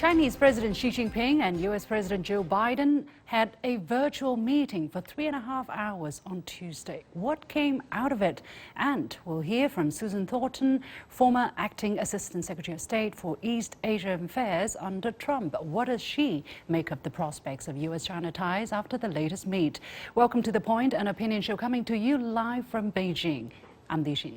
Chinese President Xi Jinping and U.S. President Joe Biden had a virtual meeting for 3.5 hours on Tuesday. What came out of it? And we'll hear from Susan Thornton, former acting Assistant Secretary of State for East Asia Affairs under Trump. What does she make of the prospects of U.S.-China ties after the latest meet? Welcome to The Point, an opinion show coming to you live from Beijing. I'm Li Xin.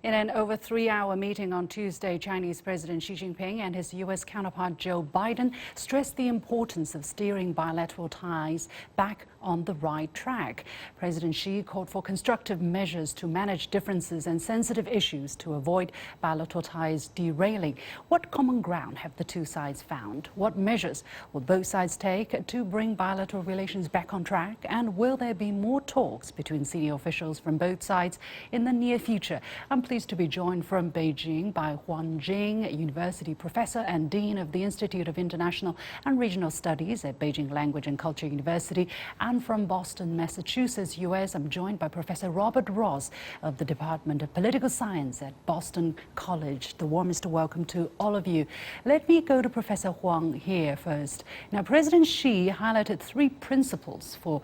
In an over 3-hour meeting on Tuesday, Chinese President Xi Jinping and his U.S. counterpart Joe Biden stressed the importance of steering bilateral ties back on the right track. President Xi called for constructive measures to manage differences and sensitive issues to avoid bilateral ties derailing. What common ground have the two sides found? What measures will both sides take to bring bilateral relations back on track? And will there be more talks between senior officials from both sides in the near future? I'm pleased to be joined from Beijing by Huang Jing, University Professor and Dean of the Institute of International and Regional Studies at Beijing Language and Culture University, and from Boston, Massachusetts, U.S., I'm joined by Professor Robert Ross of the Department of Political Science at Boston College. The warmest welcome to all of you. Let me go to Professor Huang here first. Now, President Xi highlighted 3 principles for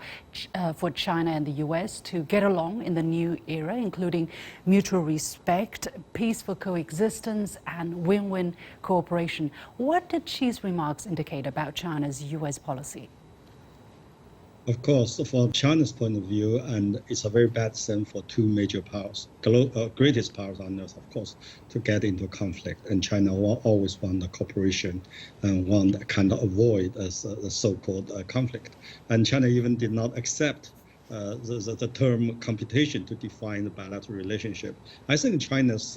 China and the U.S. to get along in the new era, including mutual respect, peaceful coexistence, and win-win cooperation. What did Xi's remarks indicate about China's U.S. policy? Of course, from China's point of view, and it's a very bad thing for 2 major powers, greatest powers on earth, of course, to get into conflict. And China will always want the cooperation and want to kind of avoid the so-called conflict. And China even did not accept the term competition to define the bilateral relationship. I think China's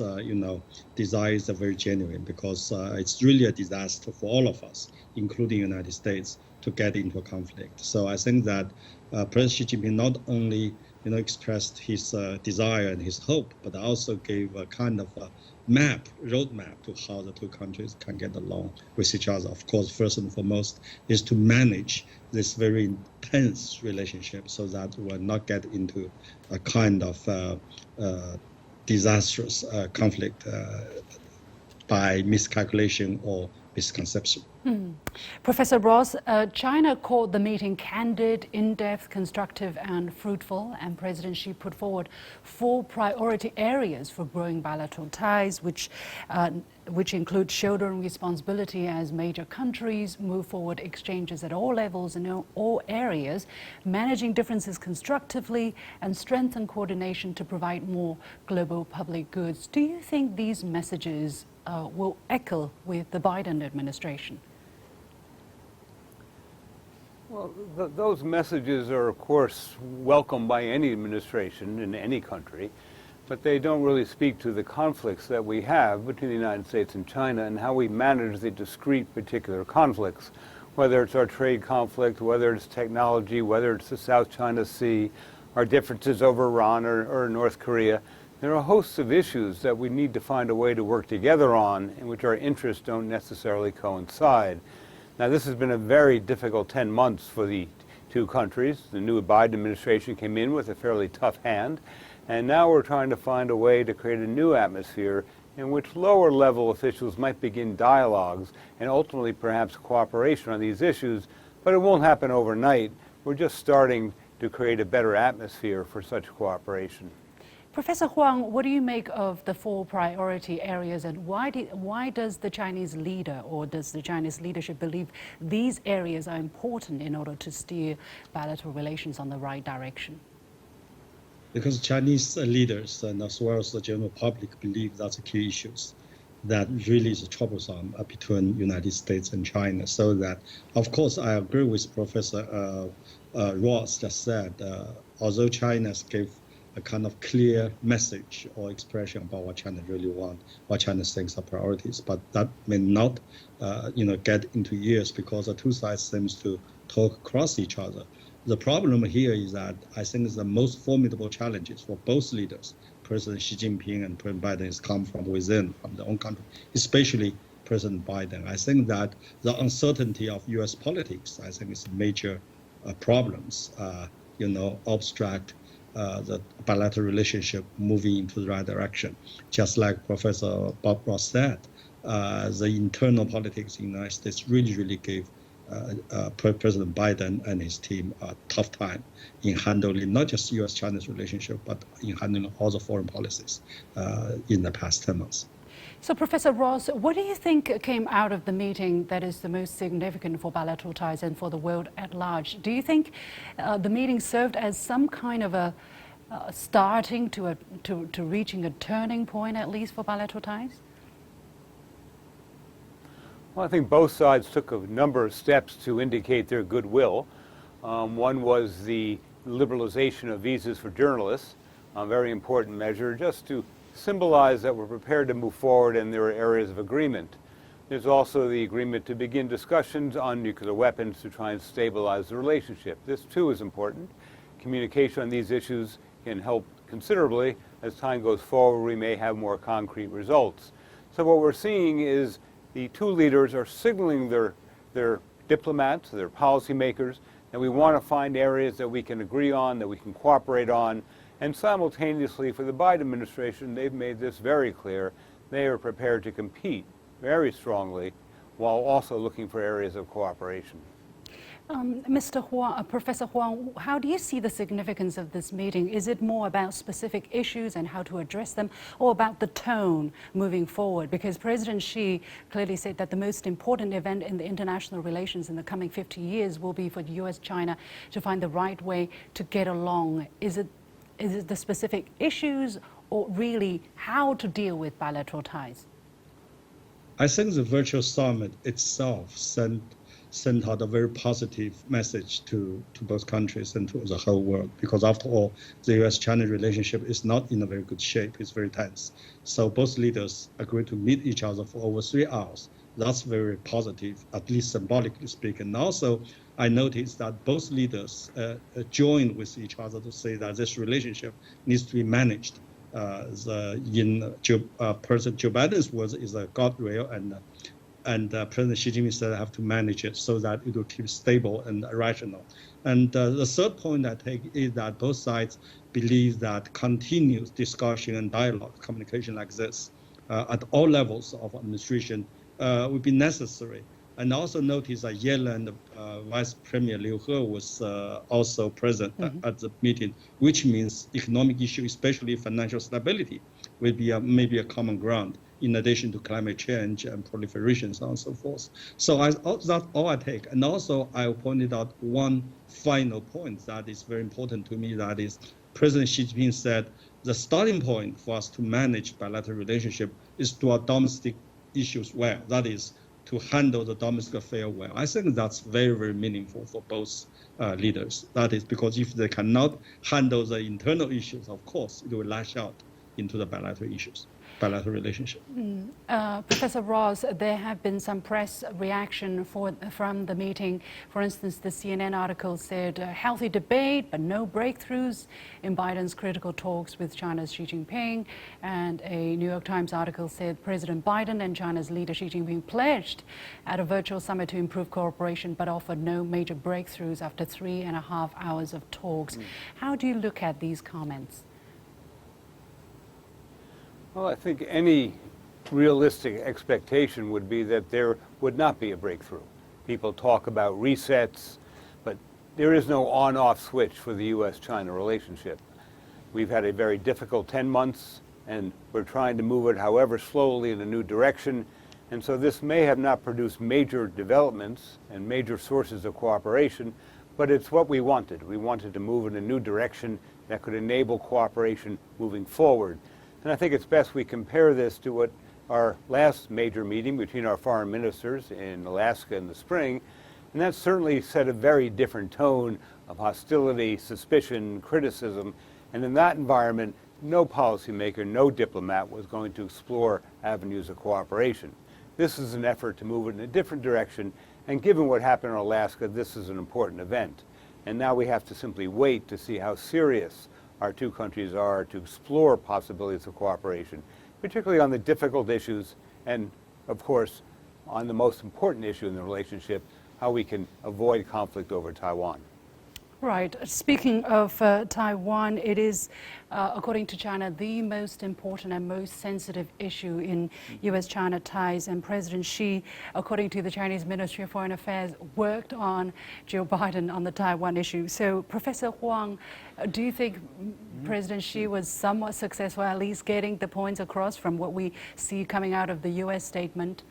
desires are very genuine, because it's really a disaster for all of us, including the United States, to get into a conflict. So I think that President Xi Jinping not only expressed his desire and his hope, but also gave a kind of a roadmap to how the 2 countries can get along with each other. Of course, first and foremost is to manage this very intense relationship so that we'll not get into a kind of disastrous conflict by miscalculation or misconception. Professor Ross, China called the meeting candid, in-depth, constructive, and fruitful, and President Xi put forward 4 priority areas for growing bilateral ties, which include shouldering responsibility as major countries, move forward exchanges at all levels and in all areas, managing differences constructively, and strengthen coordination to provide more global public goods. Do you think these messages will echo with the Biden administration? Well, those messages are, of course, welcome by any administration in any country, but they don't really speak to the conflicts that we have between the United States and China and how we manage the discrete particular conflicts, whether it's our trade conflict, whether it's technology, whether it's the South China Sea, our differences over Iran or North Korea. There are hosts of issues that we need to find a way to work together on in which our interests don't necessarily coincide. Now, this has been a very difficult 10 months for the 2 countries. The new Biden administration came in with a fairly tough hand, and now we're trying to find a way to create a new atmosphere in which lower-level officials might begin dialogues and ultimately perhaps cooperation on these issues, but it won't happen overnight. We're just starting to create a better atmosphere for such cooperation. Professor Huang, what do you make of the 4 priority areas, and why does the Chinese leader, or does the Chinese leadership believe these areas are important in order to steer bilateral relations on the right direction? Because Chinese leaders and as well as the general public believe that's the key issues that really is troublesome between United States and China. So that, of course, I agree with Professor Ross just said, although China gave a kind of clear message or expression about what China really wants, what China thinks are priorities, but that may not, get into years because the 2 sides seems to talk across each other. The problem here is that I think the most formidable challenges for both leaders, President Xi Jinping and President Biden, has come from within, from their own country, especially President Biden. I think that the uncertainty of U.S. politics, I think, is major problems, abstract the bilateral relationship moving into the right direction. Just like Professor Bob Ross said, the internal politics in the United States really gave President Biden and his team a tough time in handling not just U.S.-China's relationship, but in handling all the foreign policies in the past 10 months. So, Professor Ross, what do you think came out of the meeting that is the most significant for bilateral ties and for the world at large? Do you think the meeting served as some kind of a starting to reaching a turning point, at least for bilateral ties? Well, I think both sides took a number of steps to indicate their goodwill. One was the liberalization of visas for journalists, a very important measure just to symbolize that we're prepared to move forward and there are areas of agreement. There's also the agreement to begin discussions on nuclear weapons to try and stabilize the relationship. This too is important. Communication on these issues can help considerably. As time goes forward, we may have more concrete results. So what we're seeing is the two leaders are signaling their diplomats, their policymakers, that we want to find areas that we can agree on, that we can cooperate on. And simultaneously, for the Biden administration, they've made this very clear. They are prepared to compete very strongly while also looking for areas of cooperation. Mr. Huang, Professor Huang, how do you see the significance of this meeting? Is it more about specific issues and how to address them, or about the tone moving forward? Because President Xi clearly said that the most important event in the international relations in the coming 50 years will be for the U.S.-China to find the right way to get along. Is it the specific issues, or really how to deal with bilateral ties? I think the virtual summit itself sent out a very positive message to both countries and to the whole world, because after all, the U.S.-China relationship is not in a very good shape. It's very tense. So both leaders agreed to meet each other for over 3 hours. That's very positive, at least symbolically speaking. And also, I noticed that both leaders joined with each other to say that this relationship needs to be managed. President Joe Biden's words is a guardrail, and President Xi Jinping said I have to manage it so that it will keep stable and rational. And the third point I take is that both sides believe that continuous discussion and dialogue, communication like this, at all levels of administration would be necessary. And also notice that Yellen, Vice Premier Liu He was also present at the meeting, which means economic issue, especially financial stability, will be maybe a common ground, in addition to climate change and proliferation, so on and so forth. So that's all I take. And also, I pointed out one final point that is very important to me, that is President Xi Jinping said the starting point for us to manage bilateral relationship is to our domestic issues well. That is, to handle the domestic affair well. I think that's very meaningful for both leaders. That is because if they cannot handle the internal issues, of course, it will lash out into the bilateral issues, bilateral relationship. Professor Ross, there have been some press reaction from the meeting. For instance, the CNN article said healthy debate but no breakthroughs in Biden's critical talks with China's Xi Jinping. And a New York Times article said President Biden and China's leader Xi Jinping pledged at a virtual summit to improve cooperation but offered no major breakthroughs after 3.5 hours of talks. How do you look at these comments? Well, I think any realistic expectation would be that there would not be a breakthrough. People talk about resets, but there is no on-off switch for the U.S.-China relationship. We've had a very difficult 10 months, and we're trying to move it, however slowly, in a new direction. And so this may have not produced major developments and major sources of cooperation, but it's what we wanted. We wanted to move in a new direction that could enable cooperation moving forward. And I think it's best we compare this to what our last major meeting between our foreign ministers in Alaska in the spring, and that certainly set a very different tone of hostility, suspicion, criticism, and in that environment, no policymaker, no diplomat was going to explore avenues of cooperation. This is an effort to move it in a different direction, and given what happened in Alaska, this is an important event. And now we have to simply wait to see how serious our two countries are to explore possibilities of cooperation, particularly on the difficult issues and, of course, on the most important issue in the relationship, how we can avoid conflict over Taiwan. Right. Speaking of Taiwan, it is, according to China, the most important and most sensitive issue in U.S.-China ties. And President Xi, according to the Chinese Ministry of Foreign Affairs, worked on Joe Biden on the Taiwan issue. So, Professor Huang, do you think President Xi was somewhat successful, at least getting the points across from what we see coming out of the U.S. statement?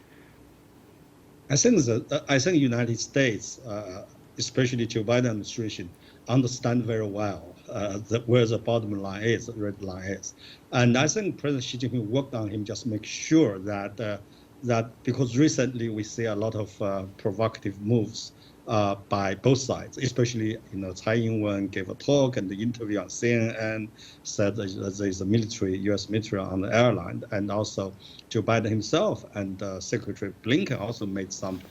I think the United States, especially Joe Biden administration, understand very well where the bottom line is, the red line is. And I think President Xi Jinping worked on him just make sure that because recently we see a lot of provocative moves by both sides, especially Tsai Ing-wen gave a talk and the interview on CNN said that there's a U.S. military on the airline, and also Joe Biden himself and Secretary Blinken also made some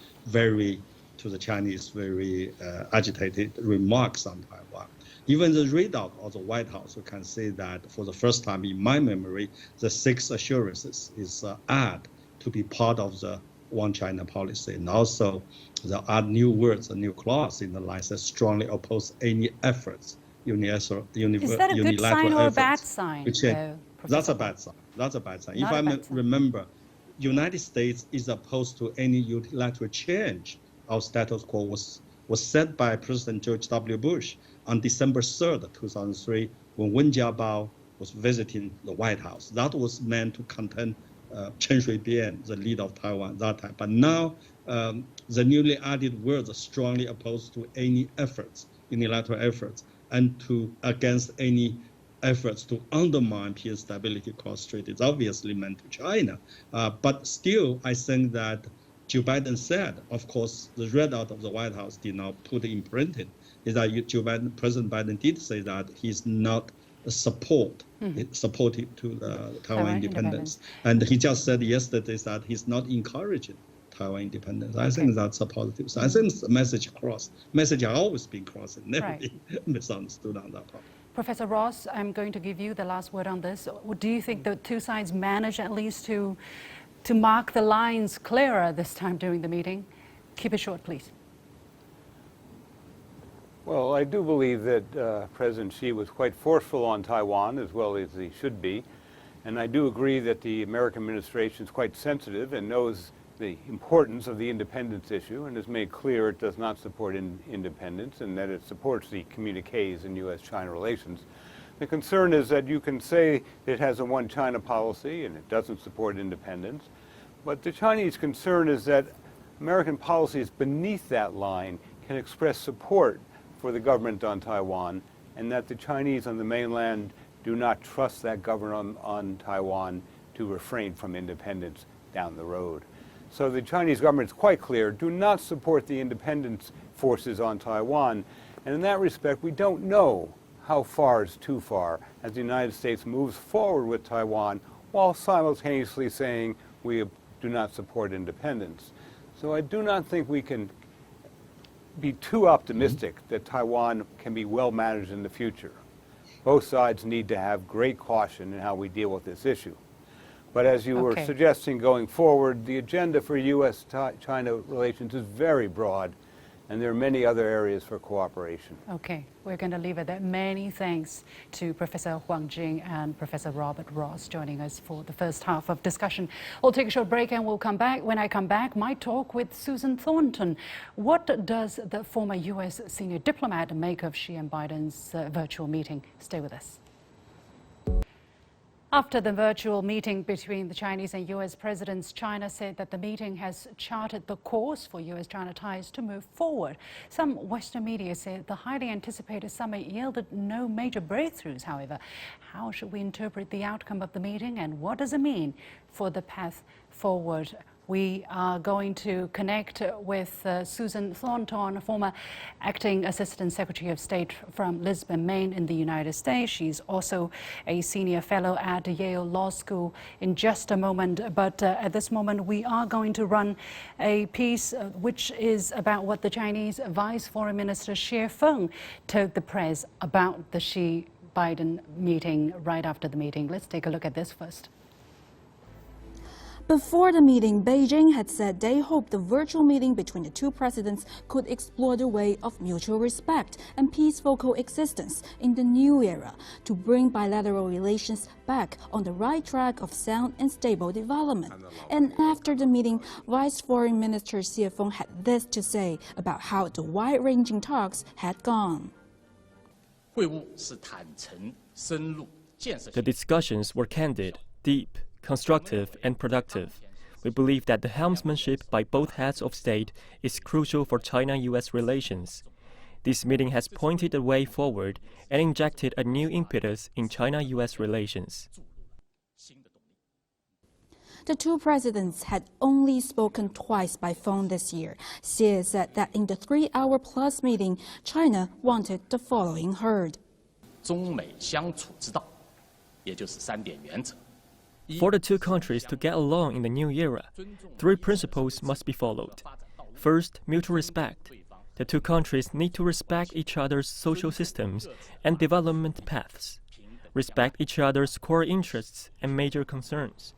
to the Chinese very agitated remarks on Taiwan. Even the readout of the White House, you can see that for the first time in my memory, the 6 assurances is add to be part of the One China policy. And also there are new words, a new clause in the line that strongly oppose any efforts, unilateral efforts. Is that a good sign or a bad sign? That's a bad sign. That's a bad sign. If I remember, United States is opposed to any unilateral change of status quo was said by President George W. Bush on December 3rd, 2003, when Wen Jiabao was visiting the White House. That was meant to contain Chen Shui-bian, the leader of Taiwan at that time. But now the newly added words are strongly opposed to any efforts, unilateral efforts, and against any efforts to undermine peace stability across strait. It's obviously meant to China. But still, I think that Joe Biden said, of course, the readout of the White House did not put it in printed, is that President Biden did say that he's not supportive to the Taiwan independence. And he just said yesterday that he's not encouraging Taiwan independence. I think that's a positive. So I think the message has always been crossed, never been misunderstood on that part. Professor Ross, I'm going to give you the last word on this. Do you think the two sides managed at least to mark the lines clearer this time during the meeting? Keep it short, please. Well, I do believe that President Xi was quite forceful on Taiwan, as well as he should be. And I do agree that the American administration is quite sensitive and knows the importance of the independence issue and has made clear it does not support independence and that it supports the communiques in U.S.-China relations. The concern is that you can say it has a one China policy and it doesn't support independence, but the Chinese concern is that American policies beneath that line can express support for the government on Taiwan, and that the Chinese on the mainland do not trust that government on Taiwan to refrain from independence down the road. So the Chinese government is quite clear, do not support the independence forces on Taiwan, and in that respect we don't know how far is too far as the United States moves forward with Taiwan while simultaneously saying we do not support independence. So I do not think we can be too optimistic that Taiwan can be well managed in the future. Both sides need to have great caution in how we deal with this issue. But as you were suggesting going forward, the agenda for U.S.-China relations is very broad, and there are many other areas for cooperation. Okay, we're going to leave it there. Many thanks to Professor Huang Jing and Professor Robert Ross joining us for the first half of discussion. We'll take a short break and we'll come back. When I come back, my talk with Susan Thornton. What does the former U.S. senior diplomat make of Xi and Biden's virtual meeting? Stay with us. After the virtual meeting between the Chinese and U.S. presidents, China said that the meeting has charted the course for U.S.-China ties to move forward. Some Western media said the highly anticipated summit yielded no major breakthroughs, however. How should we interpret the outcome of the meeting, and what does it mean for the path forward? We are going to connect with Susan Thornton, former acting Assistant Secretary of State from Lisbon, Maine in the United States. She's also a senior fellow at Yale Law School in just a moment. But at this moment, we are going to run a piece which is about what the Chinese Vice Foreign Minister Xie Feng told the press about the Xi-Biden meeting right after the meeting. Let's take a look at this first. Before the meeting, Beijing had said they hoped the virtual meeting between the two presidents could explore the way of mutual respect and peaceful coexistence in the new era to bring bilateral relations back on the right track of sound and stable development. And after the meeting, Vice Foreign Minister Xie Feng had this to say about how the wide-ranging talks had gone. The discussions were candid, deep, constructive and productive. We believe that the helmsmanship by both heads of state is crucial for China-US relations. This meeting has pointed the way forward and injected a new impetus in China-US relations. The two presidents had only spoken twice by phone this year. Xie said that in the 3-hour-plus meeting, China wanted the following heard. For the two countries to get along in the new era, 3 principles must be followed. First, mutual respect. The two countries need to respect each other's social systems and development paths, respect each other's core interests and major concerns.